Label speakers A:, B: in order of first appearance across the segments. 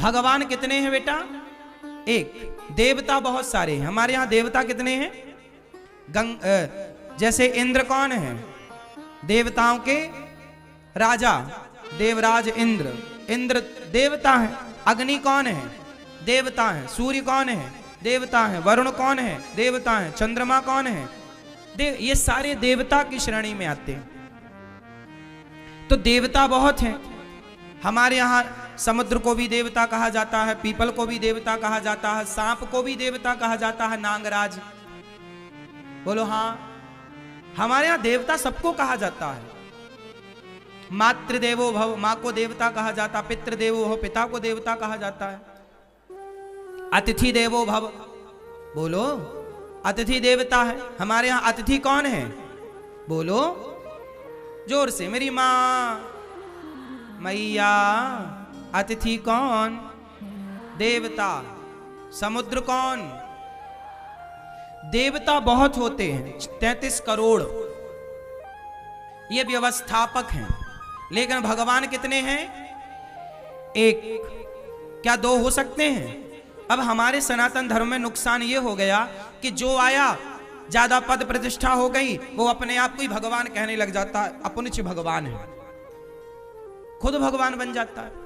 A: भगवान कितने हैं बेटा? एक। देवता बहुत सारे हैं। हमारे यहां देवता कितने हैं? जैसे इंद्र कौन है? देवताओं के राजा, देवराज इंद्र, इंद्र देवता है। अग्नि कौन है? देवता है। सूर्य कौन है? देवता है। वरुण कौन है? देवता है। चंद्रमा कौन है? ये सारे देवता की श्रेणी में आते हैं। तो देवता बहुत हैं। हमारे यहां समुद्र को भी देवता कहा जाता है, पीपल को भी देवता कहा जाता है, सांप को भी देवता कहा जाता है, नागराज। बोलो हाँ। हमारे यहां देवता सबको कहा जाता है। मातृदेवो भव, मां को देवता कहा जाता, पितृदेवो भव, पिता को देवता कहा जाता है। अतिथि देवो भव, बोलो अतिथि देवता है। हमारे यहां अतिथि कौन है? बोलो जोर से, मेरी मां, मैया। अतिथि कौन? देवता। समुद्र कौन? देवता बहुत होते हैं, 33 करोड़। ये व्यवस्थापक हैं। लेकिन भगवान कितने हैं? एक। क्या दो हो सकते हैं? अब हमारे सनातन धर्म में नुकसान ये हो गया कि जो आया, ज्यादा पद प्रतिष्ठा हो गई, वो अपने आप को ही भगवान कहने लग जाता है, अपनिच भगवान है, खुद भगवान बन जाता है।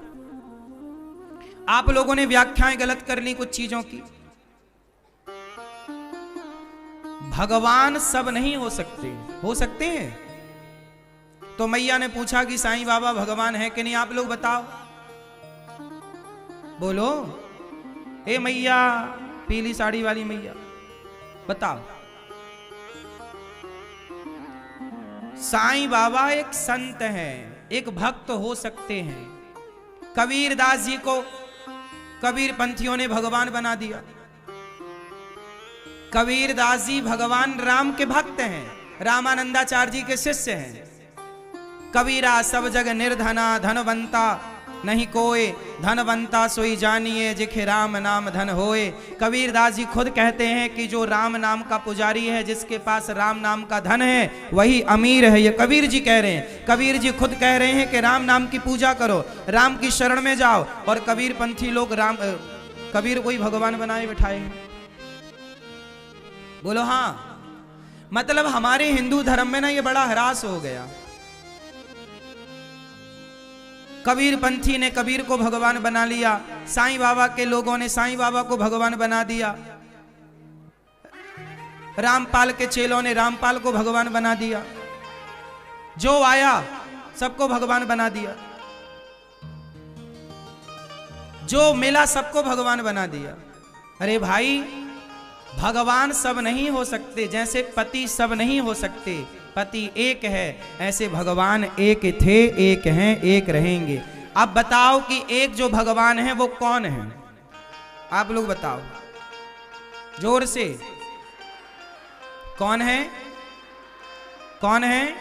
A: आप लोगों ने व्याख्याएं गलत कर ली कुछ चीजों की। भगवान सब नहीं हो सकते, हो सकते हैं। तो मैया ने पूछा कि साईं बाबा भगवान है कि नहीं, आप लोग बताओ। बोलो ए मैया, पीली साड़ी वाली मैया, बताओ। साईं बाबा एक संत हैं, एक भक्त हो सकते हैं। कबीरदास जी को कबीर पंथियों ने भगवान बना दिया। कबीरदास जी भगवान राम के भक्त हैं, रामानंदाचार्य जी के शिष्य हैं। कबीरा सब जग निर्धना, धनवंता नहीं कोय, धनवंता सोई जानिए, जिखे राम नाम धन होए। कबीरदास जी खुद कहते हैं कि जो राम नाम का पुजारी है, जिसके पास राम नाम का धन है, वही अमीर है। ये कबीर जी कह रहे हैं। कबीर जी खुद कह रहे हैं कि राम नाम की पूजा करो, राम की शरण में जाओ। और कबीर पंथी लोग कबीर को ही भगवान बनाए बिठाए। बोलो हाँ। मतलब हमारे हिंदू धर्म में ना ये बड़ा ह्रास हो गया। कबीर पंथी ने कबीर को भगवान बना लिया, साईं बाबा के लोगों ने साईं बाबा को भगवान बना दिया, रामपाल के चेलों ने रामपाल को भगवान बना दिया। जो आया सबको भगवान बना दिया, जो मिला सबको भगवान बना दिया। अरे भाई, भगवान सब नहीं हो सकते। जैसे पति सब नहीं हो सकते, पति एक है, ऐसे भगवान एक थे, एक हैं, एक रहेंगे। अब बताओ कि एक जो भगवान है वो कौन है? आप लोग बताओ जोर से, कौन है? कौन है?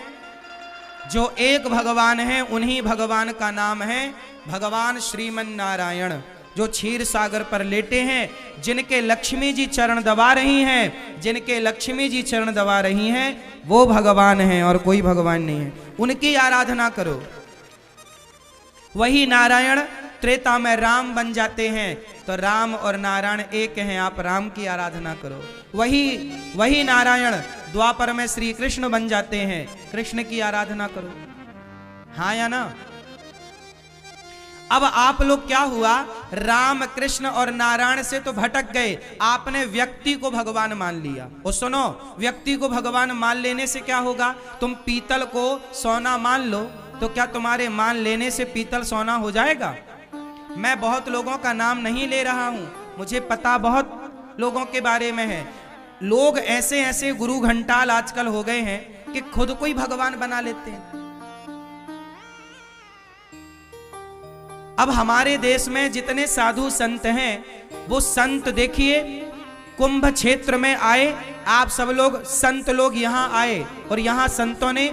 A: जो एक भगवान है, उन्हीं भगवान का नाम है भगवान श्रीमन नारायण, जो क्षीर सागर पर लेटे हैं, जिनके लक्ष्मी जी चरण दबा रही हैं, जिनके लक्ष्मी जी चरण दबा रही हैं, वो भगवान हैं और कोई भगवान नहीं है। उनकी आराधना करो। वही नारायण त्रेता में राम बन जाते हैं, तो राम और नारायण एक हैं, आप राम की आराधना करो। वही नारायण द्वापर में श्री कृष्ण बन जाते हैं, कृष्ण की आराधना करो। हाँ या ना? अब आप लोग क्या हुआ, राम कृष्ण और नारायण से तो भटक गए, आपने व्यक्ति को भगवान मान लिया। और सुनो, व्यक्ति को भगवान मान लेने से क्या होगा? तुम पीतल को सोना मान लो, तो क्या तुम्हारे मान लेने से पीतल सोना हो जाएगा? मैं बहुत लोगों का नाम नहीं ले रहा हूं, मुझे पता बहुत लोगों के बारे में है। लोग ऐसे ऐसे गुरु घंटाल आजकल हो गए हैं कि खुद को ही भगवान बना लेते हैं। अब हमारे देश में जितने साधु संत हैं, वो संत देखिए कुंभ क्षेत्र में आए, आप सब लोग संत लोग यहाँ आए और यहाँ संतों ने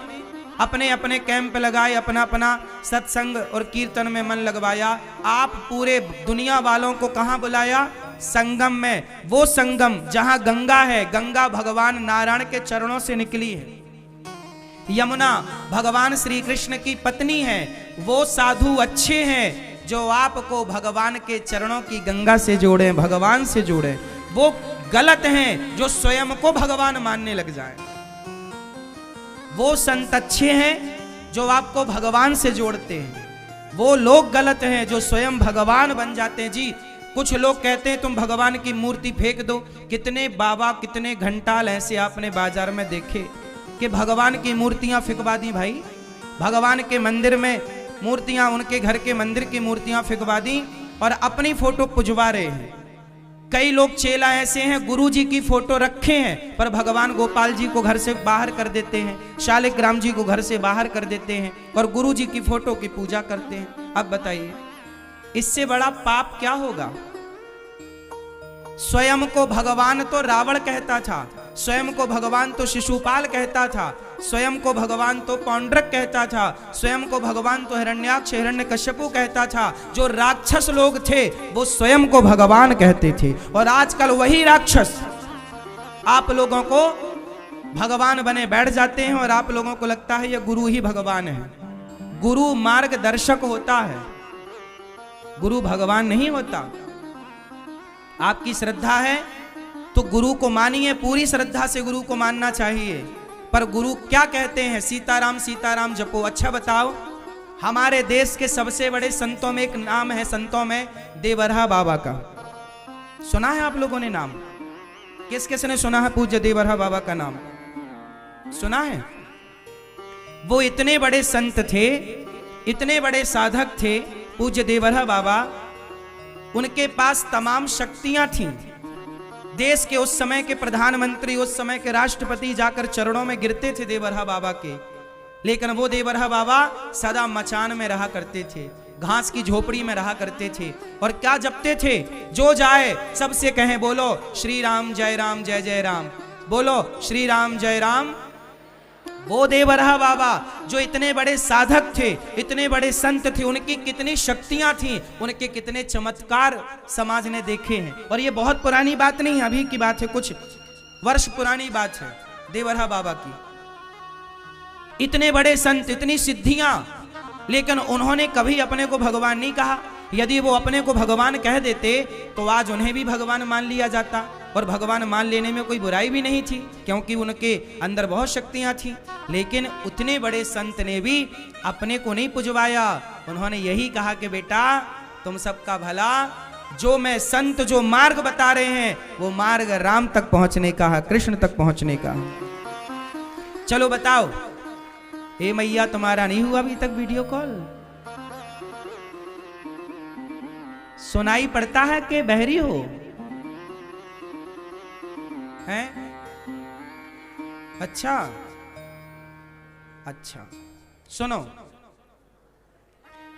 A: अपने अपने कैंप लगाए, अपना अपना सत्संग और कीर्तन में मन लगवाया। आप पूरे दुनिया वालों को कहाँ बुलाया? संगम में। वो संगम जहाँ गंगा है, गंगा भगवान नारायण के चरणों से निकली है। यमुना भगवान श्री कृष्ण की पत्नी है। वो साधु अच्छे हैं जो आपको भगवान के चरणों की गंगा से जोड़े, भगवान से जोड़े, वो गलत हैं जो स्वयं को भगवान मानने लग जाए। वो संत अच्छे हैं जो आपको भगवान से जोड़ते हैं, वो लोग गलत हैं जो स्वयं भगवान बन जाते हैं। जी, कुछ लोग कहते हैं तुम भगवान की मूर्ति फेंक दो। कितने बाबा, कितने घंटाल ऐसे आपने बाजार में देखे कि भगवान की मूर्तियां फिकवा दी। भाई, भगवान के मंदिर में मूर्तियां, उनके घर के मंदिर की मूर्तियां फिकवा दी और अपनी फोटो पुजवा रहे हैं। कई लोग चेला ऐसे हैं, गुरु जी की फोटो रखे हैं पर भगवान गोपाल जी को घर से बाहर कर देते हैं, शालिग्राम जी को घर से बाहर कर देते हैं और गुरु जी की फोटो की पूजा करते हैं। अब बताइए, इससे बड़ा पाप क्या होगा? स्वयं को भगवान तो रावण कहता था, स्वयं को भगवान तो शिशुपाल कहता था, स्वयं को भगवान तो पौंड्रक कहता था, स्वयं को भगवान तो हिरण्याक्ष, हिरण्यकश्यपु कहता था। जो राक्षस लोग थे वो स्वयं को भगवान कहते थे और आजकल वही राक्षस आप लोगों को भगवान बने बैठ जाते हैं और आप लोगों को लगता है ये गुरु ही भगवान है। गुरु मार्गदर्शक होता है, गुरु भगवान नहीं होता। आपकी श्रद्धा है तो गुरु को मानिए, पूरी श्रद्धा से गुरु को मानना चाहिए। पर गुरु क्या कहते हैं? सीताराम सीताराम जपो। अच्छा बताओ, हमारे देश के सबसे बड़े संतों में एक नाम है, संतों में देवरहा बाबा का। सुना है आप लोगों ने नाम? किस किस ने सुना है पूज्य देवरहा बाबा का नाम? सुना है? वो इतने बड़े संत थे, इतने बड़े साधक थे पूज्य देवरहा बाबा। उनके पास तमाम शक्तियां थीं। देश के उस समय के प्रधानमंत्री, उस समय के राष्ट्रपति जाकर चरणों में गिरते थे देवरहा बाबा के। लेकिन वो देवरहा बाबा सदा मचान में रहा करते थे, घास की झोपड़ी में रहा करते थे और क्या जपते थे? जो जाए सबसे कहें बोलो श्री राम जय राम जय जय राम, बोलो श्री राम जय राम। वो देवरहा बाबा जो इतने बड़े साधक थे, इतने बड़े संत थे, उनकी कितनी शक्तियां थी, उनके कितने चमत्कार समाज ने देखे हैं। और ये बहुत पुरानी बात नहीं है, अभी की बात है, कुछ वर्ष पुरानी बात है देवरहा बाबा की। इतने बड़े संत, इतनी सिद्धियां, लेकिन उन्होंने कभी अपने को भगवान नहीं कहा। यदि वो अपने को भगवान कह देते तो आज उन्हें भी भगवान मान लिया जाता और भगवान मान लेने में कोई बुराई भी नहीं थी, क्योंकि उनके अंदर बहुत शक्तियां थी। लेकिन उतने बड़े संत ने भी अपने को नहीं पुजवाया। उन्होंने यही कहा कि बेटा तुम सबका भला, जो मैं संत जो मार्ग बता रहे हैं वो मार्ग राम तक पहुंचने का है, कृष्ण तक पहुंचने का है। चलो बताओ, हे मैया तुम्हारा नहीं हुआ अभी तक वीडियो कॉल? सुनाई पड़ता है कि बहरी हो? हैं? अच्छा अच्छा, सुनो।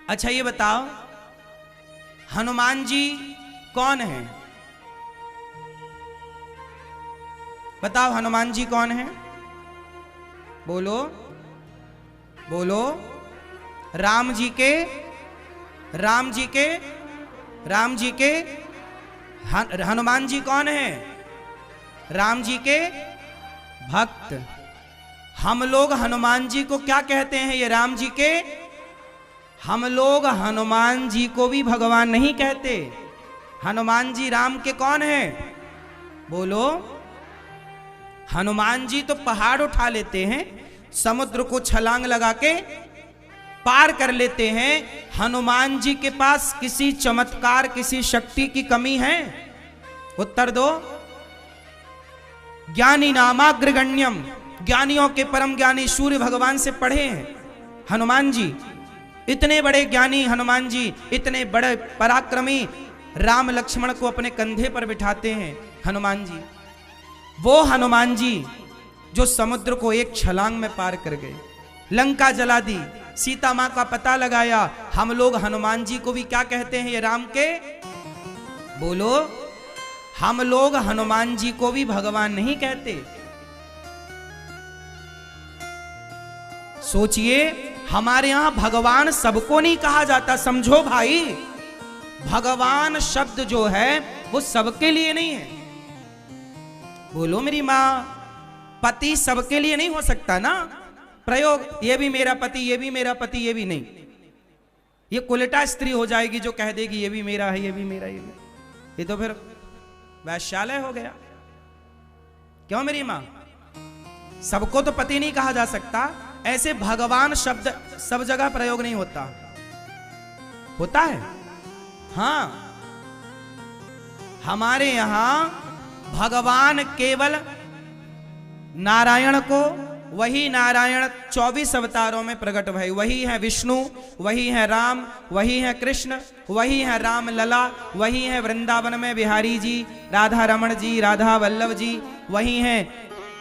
A: अच्छा ये बताओ, हनुमान जी कौन है? बताओ हनुमान जी कौन है? बोलो बोलो। राम जी के हनुमान जी कौन है? राम जी के भक्त। हम लोग हनुमान जी को क्या कहते हैं? ये राम जी के, हम लोग हनुमान जी को भी भगवान नहीं कहते। हनुमान जी राम के कौन है? बोलो। हनुमान जी तो पहाड़ उठा लेते हैं, समुद्र को छलांग लगा के पार कर लेते हैं। हनुमान जी के पास किसी चमत्कार, किसी शक्ति की कमी है? उत्तर दो। ज्ञानी नामाग्रगण्यम, ज्ञानियों के परम ज्ञानी सूर्य भगवान से पढ़े हैं हनुमान जी। इतने बड़े ज्ञानी हनुमान जी, इतने बड़े पराक्रमी, राम लक्ष्मण को अपने कंधे पर बिठाते हैं हनुमान जी। वो हनुमान जी जो समुद्र को एक छलांग में पार कर गए, लंका जला दी, सीता मां का पता लगाया। हम लोग हनुमान जी को भी क्या कहते हैं? ये राम के। बोलो। हम लोग हनुमान जी को भी भगवान नहीं कहते। सोचिए, हमारे यहां भगवान सबको नहीं कहा जाता, समझो भाई। भगवान शब्द जो है वो सबके लिए नहीं है। बोलो मेरी मां। पति सबके लिए नहीं हो सकता ना प्रयोग, ये भी मेरा पति, ये भी मेरा पति, ये भी नहीं। ये कुलटा स्त्री हो जाएगी जो कह देगी ये भी मेरा है, ये भी मेरा, ये तो फिर वैश्यालय हो गया। क्यों मेरी मां? सबको तो पति नहीं कहा जा सकता, ऐसे भगवान शब्द सब जगह प्रयोग नहीं होता, होता है। हां, हमारे यहां भगवान केवल नारायण को, वही नारायण 24 अवतारों में प्रकट भय, वही है विष्णु, वही है राम, वही है कृष्ण, वही है राम लला, वही है वृंदावन में बिहारी जी, राधा रमण जी, राधा वल्लभ जी, वही है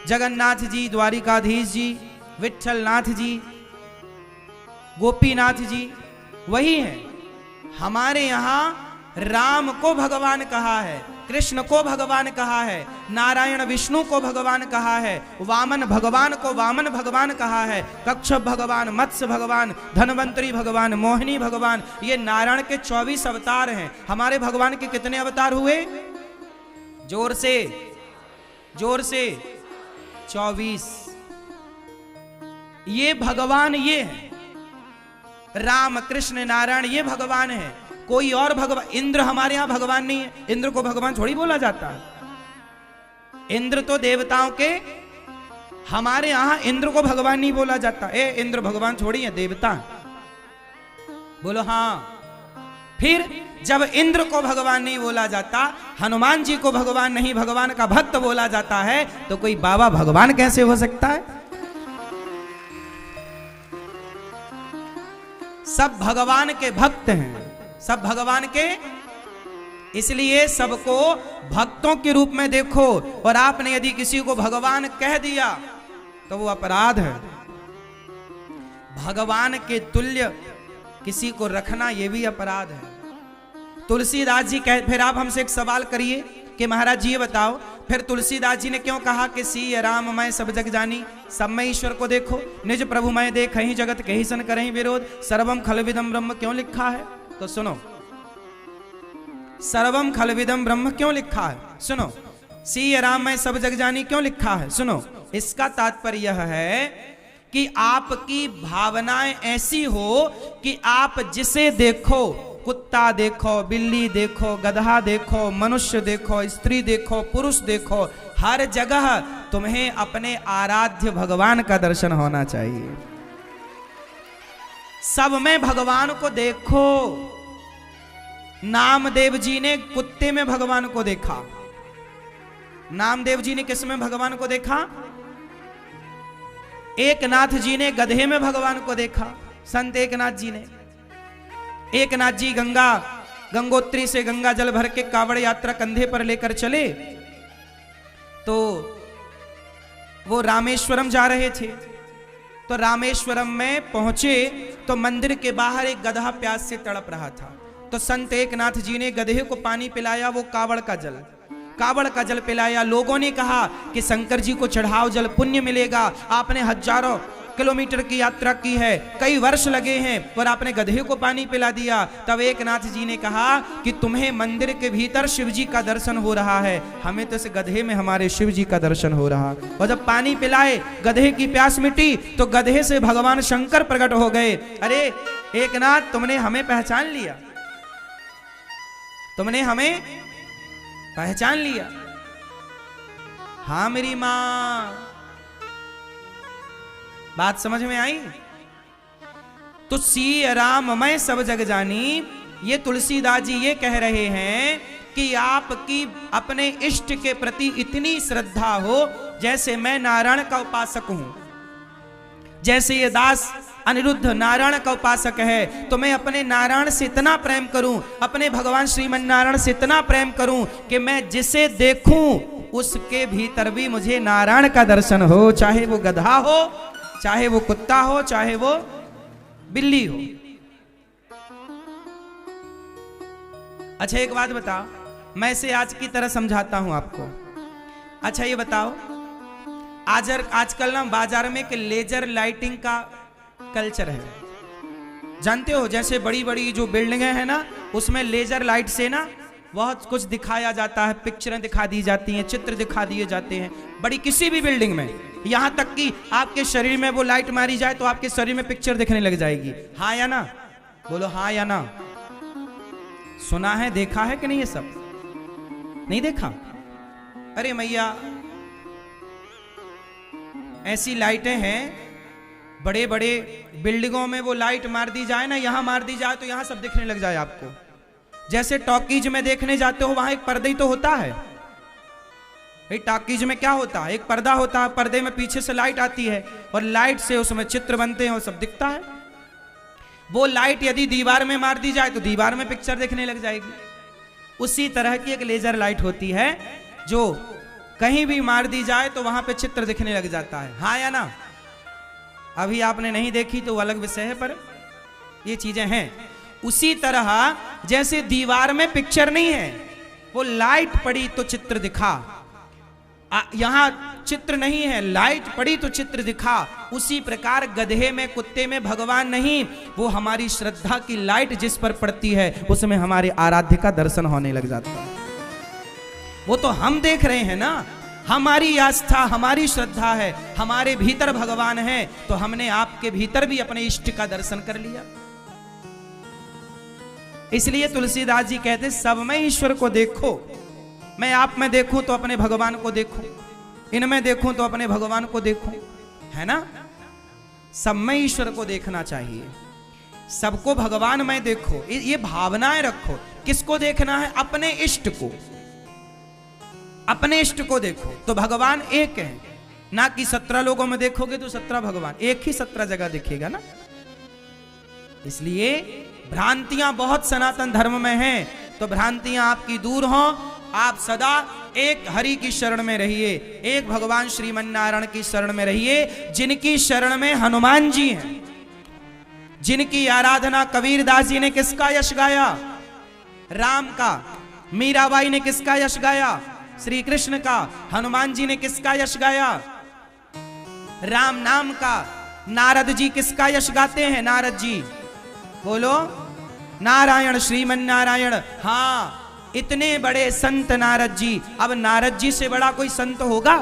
A: जगन्नाथ जी, द्वारिकाधीश जी, विठल नाथ जी, गोपीनाथ जी, वही है। हमारे यहां राम को भगवान कहा है, कृष्ण को भगवान कहा है, नारायण विष्णु को भगवान कहा है, वामन भगवान को वामन भगवान कहा है, कच्छप भगवान, मत्स्य भगवान, धनवंतरी भगवान, मोहिनी भगवान, ये नारायण के 24 अवतार हैं। हमारे भगवान के कितने अवतार हुए? जोर से, जोर से 24। ये भगवान ये है, राम कृष्ण नारायण ये भगवान है, कोई और भगवान। इंद्र हमारे यहां भगवान नहीं है, इंद्र को भगवान थोड़ी बोला जाता है। इंद्र तो देवताओं के, हमारे यहां इंद्र को भगवान नहीं बोला जाता। ए इंद्र भगवान थोड़ी है, देवता। बोलो हां। फिर जब इंद्र को भगवान नहीं बोला जाता, हनुमान जी को भगवान नहीं, भगवान का भक्त बोला जाता है, तो कोई बाबा भगवान कैसे हो सकता है? सब भगवान के भक्त हैं, सब भगवान के, इसलिए सबको भक्तों के रूप में देखो। और आपने यदि किसी को भगवान कह दिया तो वो अपराध है। भगवान के तुल्य किसी को रखना ये भी अपराध है। तुलसीदास जी कह, फिर आप हमसे एक सवाल करिए कि महाराज जी ये बताओ, फिर तुलसीदास जी ने क्यों कहा कि सी राम मैं सब जग जानी? सब में ईश्वर को देखो, निज प्रभु मैं देख ही जगत कहीं सन करें विरोध, सर्वम खलविदम ब्रह्म क्यों लिखा है? तो सुनो, सर्वम खलविदम ब्रह्म क्यों लिखा है? सुनो, सी राम मैं सब जग जानी क्यों लिखा है? सुनो, इसका तात्पर्य यह है कि आपकी भावनाएं ऐसी हो कि आप जिसे देखो, कुत्ता देखो, बिल्ली देखो, गधा देखो, मनुष्य देखो, स्त्री देखो, पुरुष देखो, हर जगह तुम्हें अपने आराध्य भगवान का दर्शन होना चाहिए। सब में भगवान को देखो। नामदेव जी ने कुत्ते में भगवान को देखा। नामदेव जी ने किस में भगवान को देखा? एकनाथ जी ने गधे में भगवान को देखा। संत एकनाथ जी ने, एकनाथ जी गंगोत्री से गंगा जल भर के कावड़ यात्रा कंधे पर लेकर चले, तो वो रामेश्वरम जा रहे थे। तो रामेश्वरम में पहुंचे तो मंदिर के बाहर एक गधा प्यास से तड़प रहा था। तो संत एकनाथ जी ने गधे को पानी पिलाया, वो कावड़ का जल पिलाया। लोगों ने कहा कि शंकर जी को चढ़ाओ जल, पुण्य मिलेगा। आपने हजारों किलोमीटर की यात्रा की है, कई वर्ष लगे हैं, पर आपने गधे को पानी पिला दिया। तब एकनाथ जी ने कहा कि तुम्हें मंदिर के भीतर शिव जी का दर्शन हो रहा है, हमें तो इस गधे में हमारे शिव जी का दर्शन हो रहा। और जब पानी पिलाए, गधे की प्यास मिटी, तो गधे से भगवान शंकर प्रकट हो गए। अरे एकनाथ, तुमने हमें पहचान लिया, तुमने हमें पहचान लिया। हाँ मेरी मां, बात समझ में आई? तो सी राम मैं सब जग जानी, ये तुलसीदास जी ये कह रहे हैं कि आपकी अपने इष्ट के प्रति इतनी श्रद्धा हो, जैसे मैं नारायण का उपासक हूं, जैसे ये दास अनिरुद्ध नारायण का उपासक है, तो मैं अपने नारायण से इतना प्रेम करूं, अपने भगवान श्रीमन नारायण से इतना प्रेम करूं कि मैं जिसे देखूं उसके भीतर भी मुझे नारायण का दर्शन हो, चाहे वो गधा हो, चाहे वो कुत्ता हो, चाहे वो बिल्ली हो। अच्छा एक बात बताओ, मैं इसे आज की तरह समझाता हूं आपको। अच्छा ये बताओ, आजकल ना बाजार में एक लेजर लाइटिंग का कल्चर है, जानते हो? जैसे बड़ी बड़ी जो बिल्डिंगें हैं ना, उसमें लेजर लाइट से ना बहुत कुछ दिखाया जाता है, पिक्चरें दिखा दी जाती हैं, चित्र दिखा दिए जाते हैं, बड़ी किसी भी बिल्डिंग में। यहां तक कि आपके शरीर में वो लाइट मारी जाए तो आपके शरीर में पिक्चर दिखने लग जाएगी। हाँ या ना? बोलो हाँ या ना। सुना है, देखा है कि नहीं? ये सब नहीं देखा? अरे मैया, ऐसी लाइटें हैं, बड़े बड़े बिल्डिंगों में वो लाइट मार दी जाए ना, यहां मार दी जाए तो यहां सब दिखने लग जाए आपको। जैसे टॉकीज में देखने जाते हो, वहां एक पर्दा ही तो होता है। टॉकीज में क्या होता है? एक पर्दा होता है, पर्दे में पीछे से लाइट आती है और लाइट से उसमें चित्र बनते हैं और सब दिखता है। वो लाइट यदि दीवार में मार दी जाए तो दीवार में पिक्चर देखने लग जाएगी। उसी तरह की एक लेजर लाइट होती है जो कहीं भी मार दी जाए तो वहां पे चित्र दिखने लग जाता है। हाँ या ना? अभी आपने नहीं देखी तो अलग विषय है, पर ये चीजें हैं। उसी तरह जैसे दीवार में पिक्चर नहीं है, वो लाइट पड़ी तो चित्र दिखा, यहां चित्र नहीं है, लाइट पड़ी तो चित्र दिखा। उसी प्रकार गधे में, कुत्ते में भगवान नहीं, वो हमारी श्रद्धा की लाइट जिस पर पड़ती है उसमें हमारे आराध्य का दर्शन होने लग जाता है। वो तो हम देख रहे हैं ना, हमारी आस्था, हमारी श्रद्धा है, हमारे भीतर भगवान है, तो हमने आपके भीतर भी अपने इष्ट का दर्शन कर लिया। इसलिए तुलसीदास जी कहते, सब में ईश्वर को देखो। मैं आप में देखूं तो अपने भगवान को देखूं, इनमें देखूं तो अपने भगवान को देखूं, है ना? सब में ईश्वर को देखना चाहिए, सबको भगवान में देखो, ये भावनाएं रखो। किसको देखना है? अपने इष्ट को, अपने इष्ट को देखो तो भगवान एक है, ना कि 17 लोगों में देखोगे तो 17 भगवान, एक ही 17 जगह दिखेगा ना। इसलिए भ्रांतियां बहुत सनातन धर्म में हैं, तो भ्रांतियां आपकी दूर हों। आप सदा एक हरि की शरण में रहिए, एक भगवान श्रीमन्नारायण की शरण में रहिए, जिनकी शरण में हनुमान जी हैं, जिनकी आराधना कबीरदास जी ने किसका यश गाया? राम का। मीराबाई ने किसका यश गाया? श्री कृष्ण का। हनुमान जी ने किसका यश गाया? राम नाम का। नारद जी किसका यश गाते हैं? नारद जी, बोलो नारायण, श्रीमन्नारायण। हाँ, इतने बड़े संत नारद जी। अब नारद जी से बड़ा कोई संत होगा?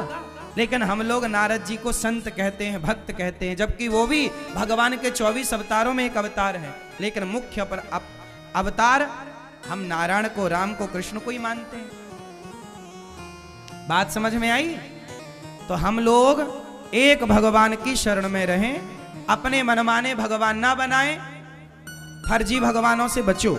A: लेकिन हम लोग नारद जी को संत कहते हैं, भक्त कहते हैं, जबकि वो भी भगवान के 24 अवतारों में एक अवतार है। लेकिन मुख्य पर अवतार हम नारायण को, राम को, कृष्ण को ही मानते हैं। बात समझ में आई? तो हम लोग एक भगवान की शरण में रहें, अपने मनमाने भगवान ना बनाएं, फर्जी भगवानों से बचो।